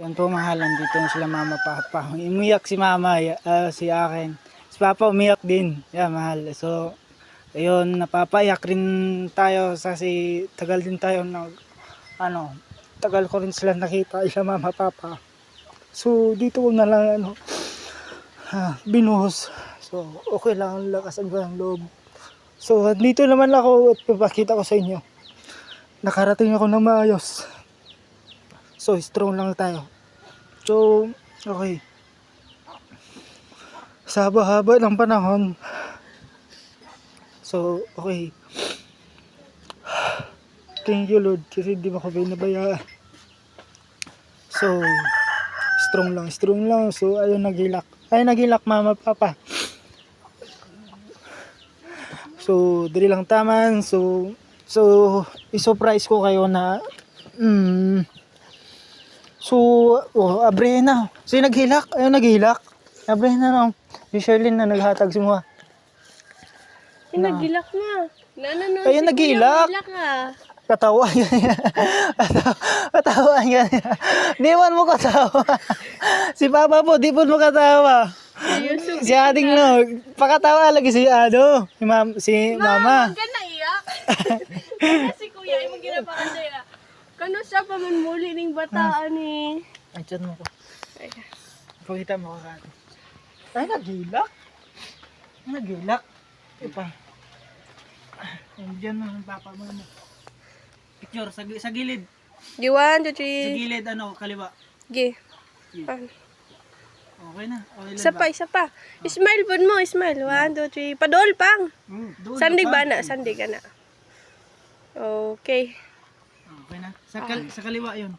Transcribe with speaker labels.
Speaker 1: Yan po mahal, nandito na sila mama, papa. Umiyak si mama, si akin. Si papa umiyak din. Yan mahal. So, ayun, napapayak rin tayo kasi tagal din tayo tagal ko rin sila nakita, sila mama, papa. So, dito ko na lang binuhos. So, okay lang, ang lakasan ko ng loob. So, dito naman ako at papakita ko sa inyo. Nakarating ako ng maayos. So, strong lang tayo. So, okay. Sa haba-haba ng panahon. So, okay. Thank you Lord kasi di mo ako binabayaan. So, strong lang. So, ayun nagilak. Ay, nagilak mama, papa. So, dili lang taman. So, i-surprise ko kayo na abre na. So, naghilak. Ayun, naghilak. Abre na no. Si Sherlyn na naghatag si mga.
Speaker 2: Nagilak na.
Speaker 1: Ayun, naghilak. Katawa yan. Katawa yan. Di man mo katawa. Si Papa po, di po mo katawa. Si ating pakatawa lagi si si Mama.
Speaker 2: Huwag ka naiyak. Kasi kuya, yung ginapakan siya. Kano siya pamanmuli ng bataan eh.
Speaker 1: Ay, chan mo ko. Pakita mo ka. Ay, nagilak. Nagilak. Ipa. Diyan mo ang papa mo. Picture sa gilid.
Speaker 2: G1, 2,
Speaker 1: Sa
Speaker 2: 3.
Speaker 1: gilid, kaliwa.
Speaker 2: G.
Speaker 1: Okay na. Okay
Speaker 2: Isa pa, isa pa. Smile po mo, smile. 1, 2, 3. Padol pang. Sandig ba na? Sandig ka na. Okay.
Speaker 1: Okay na. Sa kaliwa yun.